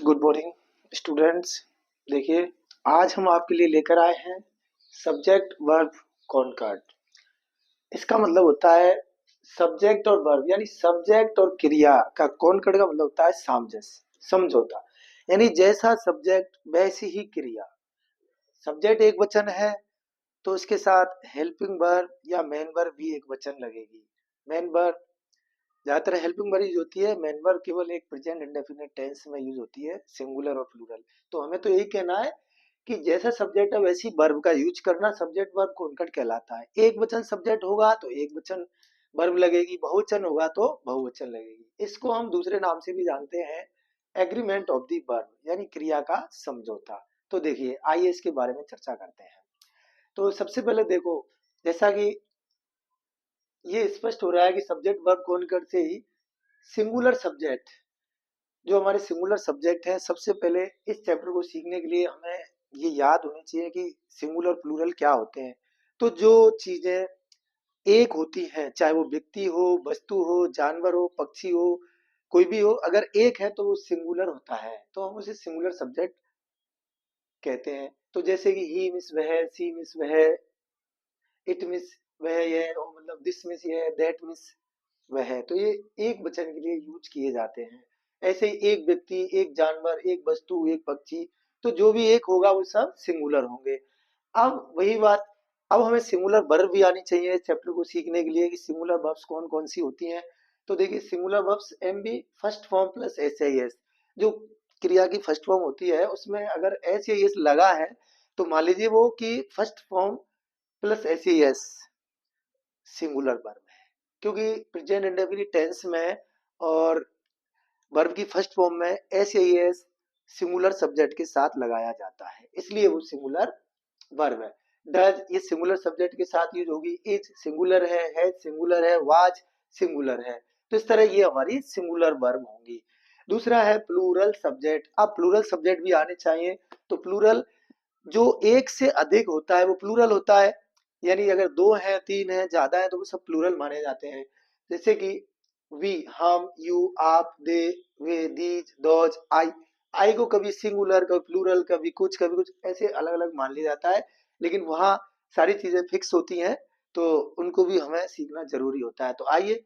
Good morning students. देखिए, आज हम आपके लिए लेकर आए हैं सब्जेक्ट वर्ब कॉनकॉर्ड। इसका मतलब होता है सब्जेक्ट और वर्ब, यानी सब्जेक्ट और क्रिया का कॉनकॉर्ड का मतलब होता है सामंजस्य, समझौता। यानी जैसा सब्जेक्ट वैसी ही क्रिया। सब्जेक्ट एक वचन है तो इसके साथ हेल्पिंग वर्ब या मेन वर्ब भी एक वचन लगेगी। मेन वर्ब ज्यादातर हेल्पिंग वर्ब यूज होती है, मेन वर्ब केवल एक प्रेजेंट इंडेफिनिट टेंस में यूज होती है, सिंगुलर और प्लूरल। तो हमें तो यही कहना है कि जैसा सब्जेक्ट है वैसी वर्ब का यूज करना सब्जेक्ट वर्ब कॉनकॉर्ड कहलाता है। एक वचन सब्जेक्ट होगा तो एक वचन वर्ब लगेगी, बहुवचन होगा तो बहुवचन लगेगी। इसको हम दूसरे नाम से भी जानते हैं, एग्रीमेंट ऑफ द वर्ब, यानी क्रिया का समझौता। तो देखिए, आइए इसके बारे में चर्चा करते हैं। तो सबसे पहले देखो, जैसा कि ये स्पष्ट हो रहा है कि सब्जेक्ट वर्ब कॉनकॉर्ड से ही सिंगुलर सब्जेक्ट, जो हमारे सिंगुलर सब्जेक्ट हैं, सबसे पहले इस चैप्टर को सीखने के लिए हमें ये याद होनी चाहिए कि सिंगुलर प्लूरल क्या होते हैं। तो जो चीजें एक होती हैं, चाहे वो व्यक्ति हो, वस्तु हो, जानवर हो, पक्षी हो, कोई भी हो, अगर एक है तो वो सिंगुलर होता है, तो हम उसे सिंगुलर सब्जेक्ट कहते हैं। तो जैसे कि ही मिस वह, सी मिस वह, इट मिस वह, ये मतलब दिस मिस ये, दैट मिस वह। तो ये एक वचन के लिए यूज किए जाते हैं। ऐसे ही एक व्यक्ति, एक जानवर, एक वस्तु, एक पक्षी, तो जो भी एक होगा वो सब सिंगुलर होंगे। अब वही बात, अब हमें सिंगुलर वर्ब भी आनी चाहिए इस चैप्टर को सीखने के लिए कि सिंगुलर वर्ब्स कौन कौन सी होती हैं। तो देखिए, singular verbs M B first form plus S I S, जो क्रिया की फर्स्ट फॉर्म होती है उसमें अगर एस आई एस लगा है तो मान लीजिए वो कि first form plus S I S singular verb है, क्योंकि प्रेजेंट इंडेफिनिट टेंस में और वर्ब की फर्स्ट फॉर्म में S I S singular subject के साथ लगाया जाता है, इसलिए वो सिंगुलर वर्ब है। डज ये सिंगुलर सब्जेक्ट के साथ यूज होगी, इज सिंगुलर है सिंगुलर है, वाज सिंगुलर है। तो इस तरह ये हमारी सिंगुलर वर्ब होंगी। दूसरा है प्लूरल सब्जेक्ट। अब प्लूरल सब्जेक्ट भी आने चाहिए। तो प्लूरल जो एक से अधिक होता है वो प्लूरल होता है, यानी अगर दो है, तीन है, ज्यादा है तो वो सब प्लूरल माने जाते हैं। जैसे कि वी, हम, यू, आप, दे, वे, दीज, दोज, आई। आई को कभी सिंगुलर, कभी प्लूरल, कभी कुछ ऐसे अलग अलग मान लिया जाता है, लेकिन वहां सारी चीजें फिक्स होती हैं, तो उनको भी हमें सीखना जरूरी होता है। तो आइए,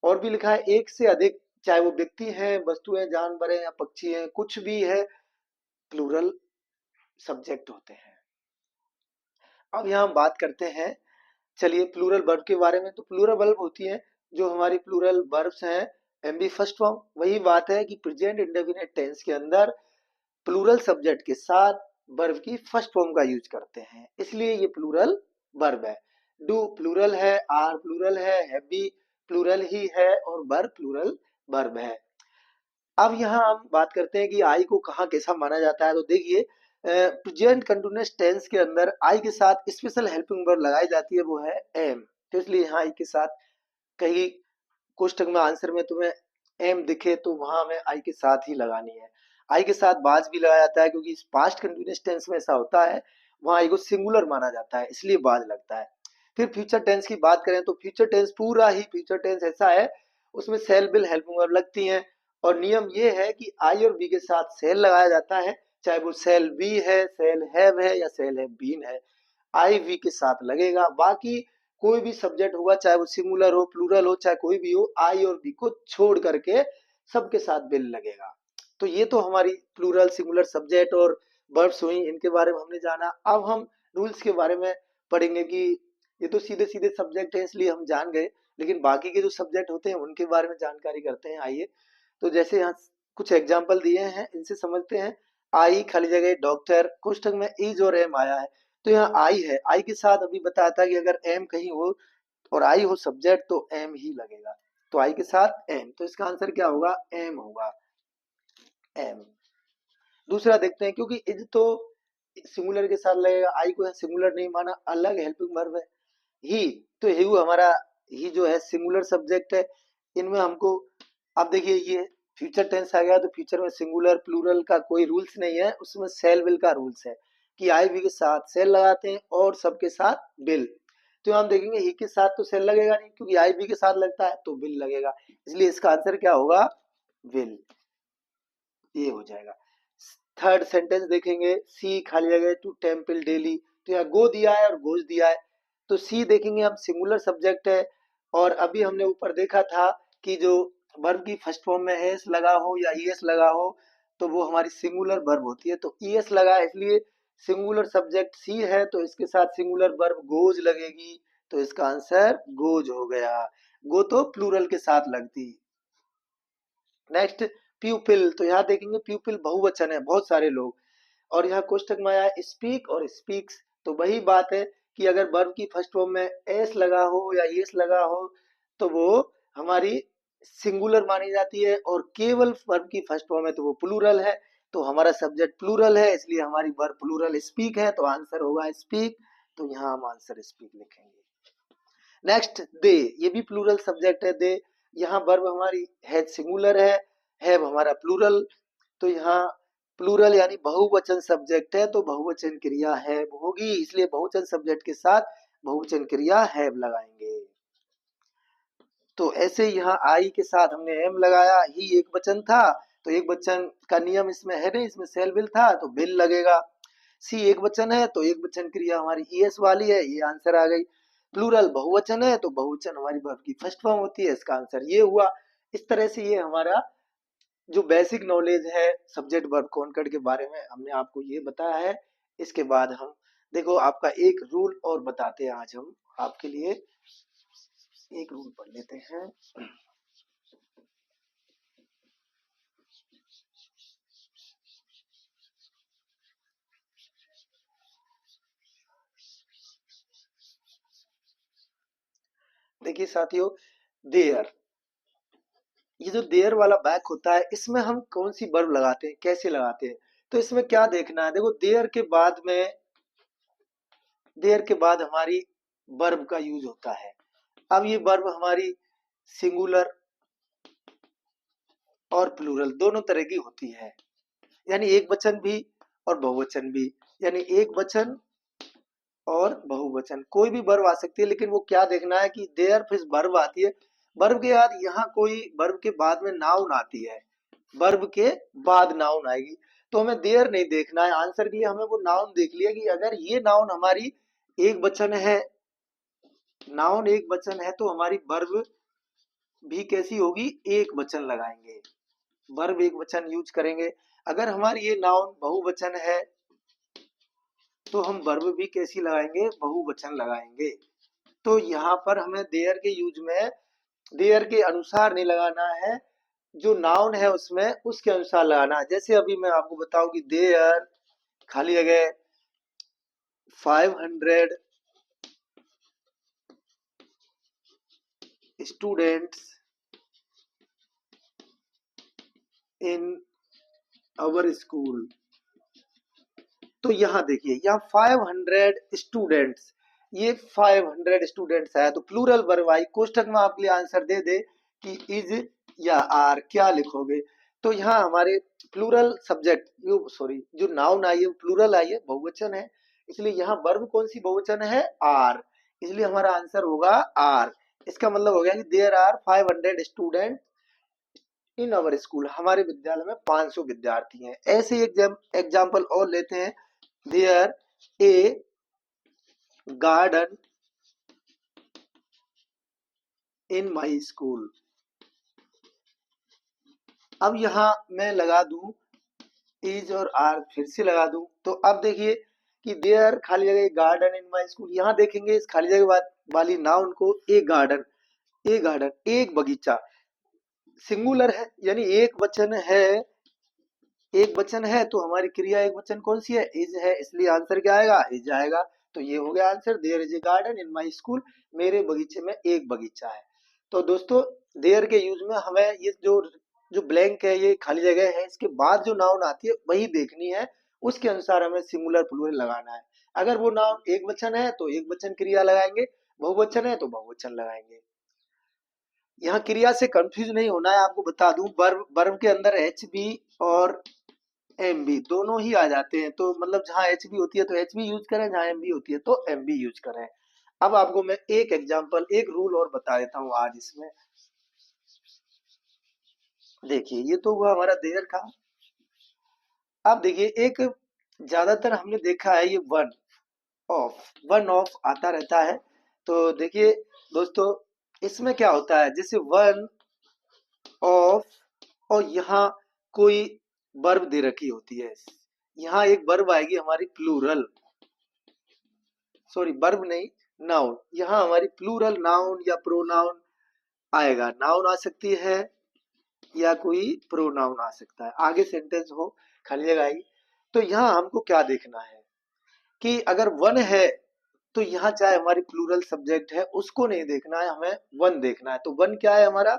और भी लिखा है एक से अधिक, चाहे वो व्यक्ति है, वस्तु है, जानवर है या पक्षी है, कुछ भी है, प्लूरल सब्जेक्ट होते हैं। अब यहाँ हम बात करते हैं, चलिए, प्लूरल वर्ब के बारे में। तो प्लूरल वर्ब होती है जो हमारी प्लूरल वर्ब्स हैं, एम बी फर्स्ट फॉर्म। वही बात है कि प्रेजेंट इंडेफिनिट टेंस के अंदर प्लूरल सब्जेक्ट के साथ वर्ब की फर्स्ट फॉर्म का यूज करते हैं, इसलिए ये प्लूरल वर्ब है। डू प्लूरल है, आर प्लूरल है, हैव बी प्लूरल ही है, और वर्ब प्लूरल वर्ब है। अब यहाँ हम बात करते हैं कि आई को कहाँ कैसा माना जाता है। तो देखिए, प्रेजेंट कंटिन्यूअस टेंस के अंदर आई के साथ स्पेशल हेल्पिंग वर्ब लगाई जाती है, वो है एम। तो इसलिए यहाँ आई के साथ कहीं कोष्टक में आंसर में तुम्हें एम दिखे तो वहां हमें आई के साथ ही लगानी है। आई के साथ बाज भी लगाया जाता है, क्योंकि पास्ट कंटिन्यूअस टेंस में ऐसा होता है, वहां आई को सिंगुलर माना जाता है, इसलिए बाज लगता है। फिर फ्यूचर टेंस की बात करें तो फ्यूचर टेंस, पूरा ही फ्यूचर टेंस ऐसा है, उसमें सेल बिल हेल्पिंग वर्ब लगती हैं, और नियम ये है कि आई और बी के साथ सेल लगाया जाता है, चाहे वो सेल बी है, सेल हैव है, या सेल हैव बीन है, आई वी के साथ लगेगा। बाकी कोई भी सब्जेक्ट होगा, चाहे वो सिंगुलर हो, प्लूरल हो, चाहे कोई भी हो, आई और बी को छोड़ करके सबके साथ बिल लगेगा। तो ये तो हमारी प्लूरल सिंगुलर सब्जेक्ट और वर्ब्स हुई, इनके बारे में हमने जाना। अब हम रूल्स के बारे में पढ़ेंगे कि ये तो सीधे सीधे सब्जेक्ट है इसलिए हम जान गए, लेकिन बाकी के जो सब्जेक्ट होते हैं उनके बारे में जानकारी करते हैं। आइए, तो जैसे यहाँ कुछ एग्जाम्पल दिए हैं, इनसे समझते हैं। आई खाली जगह डॉक्टर, कोष्टक में इज और एम आया है, तो यहाँ आई है, आई के साथ अभी बताया था कि अगर एम कहीं हो और आई हो सब्जेक्ट तो एम ही लगेगा, तो आई के साथ एम, तो इसका आंसर क्या होगा, एम होगा, एम। दूसरा देखते हैं, क्योंकि इज तो सिंगुलर के साथ लगेगा, आई को सिंगुलर नहीं माना, अलग हेल्पिंग वर्ब है। ही, तो ही हमारा, ही जो है सिंगुलर सब्जेक्ट है। इनमें हमको, अब देखिए, ये फ्यूचर टेंस आ गया, तो फ्यूचर में सिंगुलर प्लूरल का कोई रूल्स नहीं है, उसमें सेल विल का रूल्स है कि आई वी के साथ सेल लगाते हैं और सबके साथ बिल। तो हम देखेंगे ही के साथ तो सेल लगेगा नहीं, क्योंकि आई वी के साथ लगता है तो बिल लगेगा, इसलिए इसका आंसर क्या होगा, विल। ये हो जाएगा। थर्ड सेंटेंस देखेंगे, सी खाली जगह टू टेम्पल डेली, तो यहाँ गो दिया है और गोज दिया है, तो सी देखेंगे हम सिंगुलर सब्जेक्ट है। और अभी हमने ऊपर देखा था कि जो वर्ब की फर्स्ट फॉर्म में एस लगा हो या ईएस लगा हो तो वो हमारी सिंगुलर वर्ब होती है, तो ईएस लगा है इसलिए सिंगुलर सब्जेक्ट सी है, तो इसके साथ सिंगुलर वर्ब गोज लगेगी, तो इसका आंसर गोज हो गया। गो तो प्लूरल के साथ लगती। नेक्स्ट प्यूपिल, तो यहाँ देखेंगे प्यूपिल बहुवचन है, बहुत सारे लोग, और यहाँ कोष्टक में आया स्पीक और स्पीक्स, तो वही बात है कि अगर वर्ब की फर्स्ट फॉर्म में एस लगा हो या एस लगा हो तो वो हमारी सिंगुलर मानी जाती है, और केवल वर्ब की फर्स्ट फॉर्म है तो वो प्लूरल है, तो हमारा सब्जेक्ट प्लूरल है इसलिए हमारी वर्ब प्लूरल स्पीक है, तो आंसर होगा स्पीक, तो यहाँ हम आंसर स्पीक लिखेंगे। नेक्स्ट दे, ये भी प्लूरल सब्जेक्ट है दे, यहाँ वर्ब हमारी है सिंगुलर है, हैव हमारा प्लूरल, तो यहाँ प्लूरल यानी बहुवचन सब्जेक्ट है तो बहुवचन क्रिया हैव होगी, इसलिए बहुवचन सब्जेक्ट के साथ बहुवचन क्रिया हैव लगाएंगे। तो ऐसे यहाँ आई के साथ हमने एम लगाया, ही एक वचन था तो एक वचन का नियम इसमें है नहीं, इसमें सेल बिल था तो बिल लगेगा। सी एक वचन है तो एक वचन क्रिया हमारी ईएस वाली है, ये आंसर आ गई। प्लूरल बहुवचन है तो बहुवचन हमारी वर्ब की फर्स्ट फॉर्म होती है, इसका आंसर ये हुआ। इस तरह से ये हमारा जो बेसिक नॉलेज है सब्जेक्ट वर्ब कॉन्कर्ड के बारे में हमने आपको ये बताया है। इसके बाद हम देखो आपका एक रूल और बताते हैं, आज हम आपके लिए एक रूल पढ़ लेते हैं। देखिए साथियों, देयर, ये जो देयर वाला बैक होता है इसमें हम कौन सी वर्ब लगाते हैं, कैसे लगाते हैं, तो इसमें क्या देखना है, देखो देयर के बाद हमारी वर्ब का यूज होता है। अब ये वर्ब हमारी सिंगुलर और प्लूरल दोनों तरह की होती है, यानी एक वचन भी और बहुवचन भी, यानी एक वचन और बहुवचन कोई भी वर्ब आ सकती है, लेकिन वो क्या देखना है कि देयर फिर वर्ब आती है, वर्ब के बाद यहाँ कोई वर्ब के बाद में नाउन आती है, वर्ब के बाद नाउन आएगी, तो हमें देयर नहीं देखना है, आंसर के लिए हमें वो नाउन देख लिया कि अगर ये नाउन हमारी एक वचन है, नाउन एक वचन है तो हमारी वर्ब भी कैसी होगी, एक वचन लगाएंगे, वर्ब एक वचन यूज करेंगे। अगर हमारी ये नाउन बहुवचन है तो हम वर्ब भी कैसी लगाएंगे, बहुवचन लगाएंगे। तो यहाँ पर हमें देयर के यूज में देयर के अनुसार नहीं लगाना है, जो नाउन है उसमें उसके अनुसार लगाना है। जैसे अभी मैं आपको बताऊं कि देयर खाली जगह 500 स्टूडेंट्स इन आवर स्कूल, तो यहाँ देखिए यहाँ 500 स्टूडेंट्स, ये 500 स्टूडेंट्स है तो प्लूरल वर्ब आई, कोष्टक में आपके लिए आंसर दे दे कि इज या आर, क्या लिखोगे, तो यहाँ हमारे प्लूरल सब्जेक्ट जो नाउन आई है प्लूरल आई है, बहुवचन है, इसलिए यहाँ वर्ब कौन सी बहुवचन है, आर, इसलिए हमारा आंसर होगा आर। इसका मतलब हो गया कि there are 500 student in our school, हमारे विद्यालय में 500 विद्यार्थी हैं। ऐसे एग्जाम्पल और लेते हैं, there a garden in my school, अब यहां मैं लगा दूं इज और आर, फिर से लगा दूं, तो अब देखिए कि देयर खाली जगह गार्डन इन माई स्कूल, यहां देखेंगे इस खाली जगह वाली नाउन को, ए गार्डन एक बगीचा, सिंगुलर है यानी एक वचन है तो हमारी क्रिया एक वचन कौन सी है, इज है, इसलिए आंसर क्या आएगा, इज आएगा, तो ये हो गया answer, there is a garden in my school, मेरे बगीचे में एक बगीचा है। तो दोस्तों देयर के यूज में हमें ये जो जो ब्लैंक है, ये खाली जगह है, इसके बाद जो नाउन आती है वही देखनी है, उसके अनुसार हमें सिंगुलर प्लूरल लगाना है। अगर वो नाउन एक वचन है तो एक वचन क्रिया लगाएंगे, बहुवचन है तो बहुवचन लगाएंगे। यहाँ क्रिया से कंफ्यूज नहीं होना है, आपको बता दूं वर्ब वर्ब के अंदर एच बी और एम बी दोनों ही आ जाते हैं, तो मतलब जहां एच बी होती है तो एच बी यूज करें, जहां एम बी होती है तो एम बी यूज करें। अब आपको मैं एक एग्जांपल एक रूल और बता देता हूं आज इसमें। देखिए ये तो हुआ हमारा देयर का, अब देखिए एक ज्यादातर हमने देखा है ये वन ऑफ आता रहता है। तो देखिए दोस्तों, इसमें क्या होता है, जैसे वन ऑफ और यहाँ कोई वर्ब दे रखी होती है। यहाँ एक वर्ब आएगी हमारी प्लूरल, सॉरी वर्ब नहीं, नाउन। यहाँ हमारी प्लूरल नाउन या प्रोनाउन आएगा। नाउन आ सकती है या कोई प्रोनाउन आ सकता है, आगे सेंटेंस हो, खाली जगह आएगी। तो यहाँ हमको क्या देखना है कि अगर वन है तो यहाँ चाहे हमारी प्लूरल सब्जेक्ट है उसको नहीं देखना है, हमें वन देखना है। तो वन क्या है हमारा,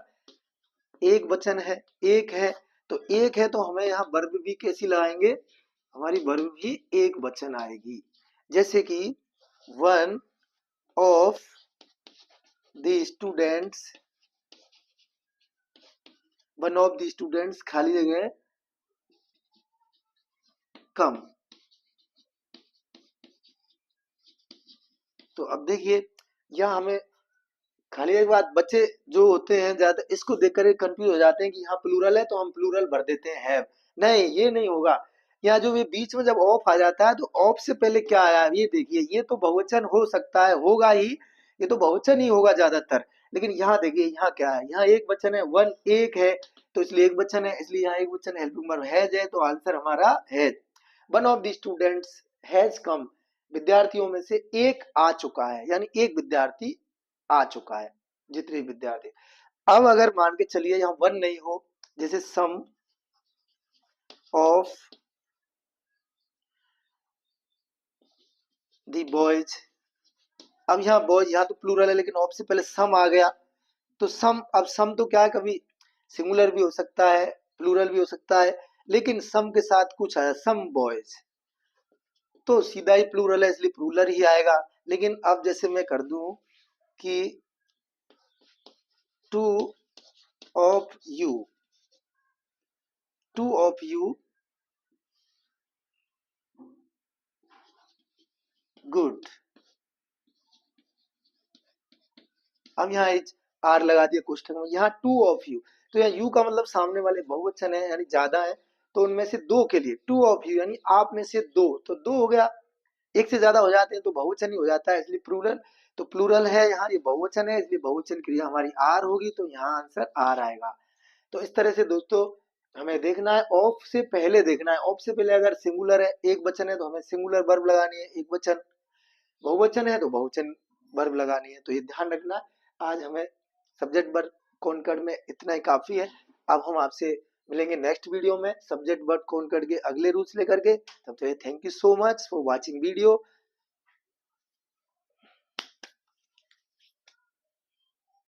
एक वचन है, एक है। तो एक है तो हमें यहाँ वर्ब भी कैसी लगाएंगे, हमारी वर्ब भी एक वचन आएगी। जैसे कि one of the students, one of the students खाली जगह कम। तो अब देखिए यहाँ हमें खाली एक बात, बच्चे जो होते हैं ज्यादा इसको देखकर कंफ्यूज हो जाते हैं कि यहाँ प्लूरल है तो हम प्लूरल भर देते हैं हैव। नहीं, ये नहीं होगा। यहाँ जो ये बीच में जब ऑफ आ जाता है तो ऑफ से पहले क्या आया, ये देखिए, ये तो बहुवचन हो सकता है, होगा ही, ये तो बहुवचन ही होगा ज्यादातर। लेकिन यहाँ देखिए, यहाँ क्या है, यहाँ एक वचन है, वन एक है, तो इसलिए एक वचन है, इसलिए यहाँ एक वचन हेल्पिंग वर्ब हैज है, तो आंसर हमारा has. One of the students has come, विद्यार्थियों में से एक आ चुका है, यानी एक विद्यार्थी आ चुका है, जितने विद्यार्थी। अब अगर मान के चलिए यहाँ वन नहीं हो, जैसे सम ऑफ द बॉयज। अब यहाँ बॉयज, यहाँ तो प्लूरल है लेकिन ऑफ से पहले सम आ गया, तो सम, अब सम तो क्या है, कभी सिंगुलर भी हो सकता है, प्लूरल भी हो सकता है, लेकिन सम के साथ कुछ आया, सम बॉयज, तो सीधा ही प्लूरल है इसलिए प्लूरल ही आएगा। लेकिन अब जैसे मैं कर दूं कि two of you, two of you good. अब यहाँ एच आर लगा दिया कोष्ठक में, यहाँ टू ऑफ यू, तो यहाँ यू का मतलब सामने वाले बहुवचन है यानी ज्यादा है, तो उनमें से दो के लिए टू ऑफ यू यानी आप में से दो, तो दो हो गया। एक से ज्यादा हो जाते हैं तो बहुवचन ही हो जाता है, इसलिए प्लूरल। तो प्लूरल है यहाँ, ये बहुवचन है इसलिए बहुवचन क्रिया हमारी आर होगी, तो यहाँ आंसर आर आएगा। तो इस तरह से दोस्तों हमें देखना है, ऑफ से पहले देखना है। ऑफ से पहले अगर सिंगुलर है, एक वचन है, तो हमें सिंगुलर वर्ब लगानी है एक वचन, बहुवचन है तो बहुवचन वर्ब लगानी है, तो ये ध्यान रखना। आज हमें सब्जेक्ट वर्ब कॉनकॉर्ड में इतना ही काफी है। अब हम आपसे मिलेंगे नेक्स्ट वीडियो में सब्जेक्ट वर्ब कॉनकॉर्ड के अगले रूल्स लेकर के। तब तो thank you so much for watching video.